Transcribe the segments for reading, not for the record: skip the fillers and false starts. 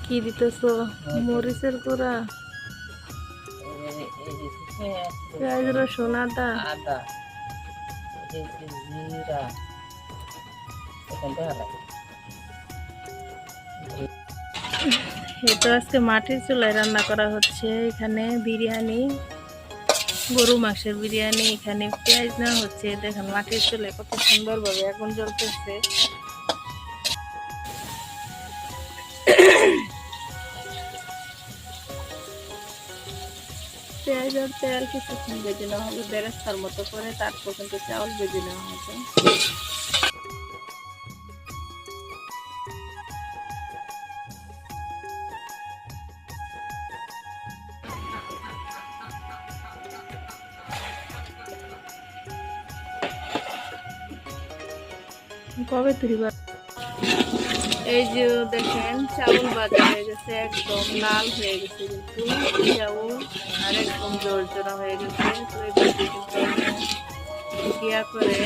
কি দিতেছো? মরিচের গুঁড়া, পেঁয়াজ রসুন আদা। আদা, জিরা, এখন দেখা লাগে। এটা আজকে মাটির চুলায় রান্না করা হচ্ছে। এখানে বিরিয়ানি, গরু মাংসের বিরিয়ানি। এখানে পেঁয়াজ নেওয়া হচ্ছে। দেখেন মাটির চুলায় কত সুন্দর ভাবে আগুন জ্বলতেছে। পেঁয়াজ আর তেল কিছুক্ষণ ভেজে নেওয়া হবে বেরেস্তার মতো করে, তারপর কিন্তু চাউল ভেজে নেওয়া হবে। কবে তুলিবা? এই যে দেখেন চাউল ভাজা হয়ে গেছে, একদম লাল হয়ে গেছে কিন্তু চাউল, আর একদম জোরজোড়া হয়ে গেছে। তো এবার ইয়া করে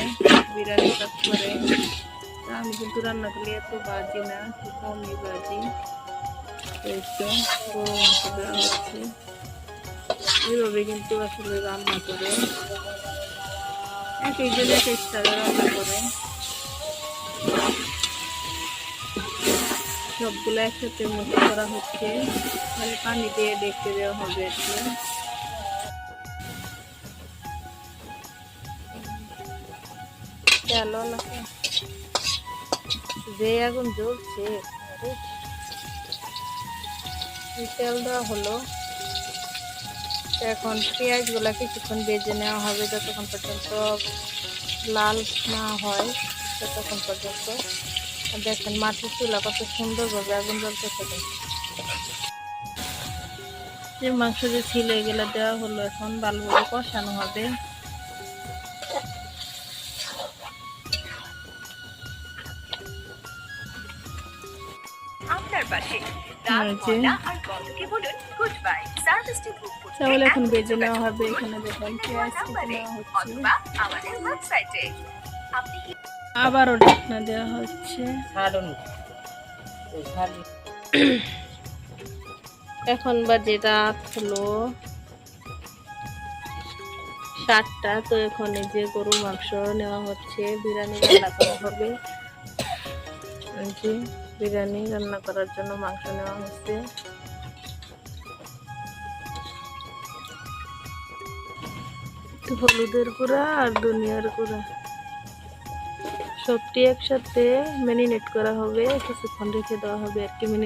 বিরিয়ানি কাজ করে। তো আমি কিন্তু রান্না করলে এত বাজি না, খুব কমই বাজি। দেওয়া হচ্ছে এইভাবে কিন্তু আসলে রান্না করে, এক একজন এক এক স্টাইলে রান্না করে। সবগুলো একসাথে মিক্স করা হচ্ছে, মানে পানি দিয়ে ডেকে দেওয়া হবে একটু। চলো না যে আগুন জ্বলছে, তেল দেওয়া হলো। এখন পেঁয়াজ গুলা কিছুক্ষণ ভেজে নেওয়া হবে, যতক্ষণ পর্যন্ত লাল না হয় ততক্ষণ পর্যন্ত। দেখেন মাটির চুলা কত সুন্দরভাবে আগুন জ্বলতেছে। যে মাংস যে ছিল এগুলো দেওয়া হলো, এখন ভালোভাবে কষানো হবে। চাউল এখন বেজে নেওয়া হবে। এখানে দেখেন পেঁয়াজ কেটে নেওয়া হচ্ছে, আবারও ঢাকনা দেওয়া হচ্ছে। এখন বাজে রাত হলো 7টা। তো এখন এই যে গরুর মাংস নেওয়া হচ্ছে, বিরিয়ানি রান্না করা হবে। এই যে বিরিয়ানি রান্না করার জন্য মাংস নেওয়া হচ্ছে। হলুদের গুঁড়া আর ধনিয়ার গুঁড়া সবটি একসাথে ম্যারিনেট করা হবে, কিছুক্ষণ রেখে দেওয়া হবে আর কি।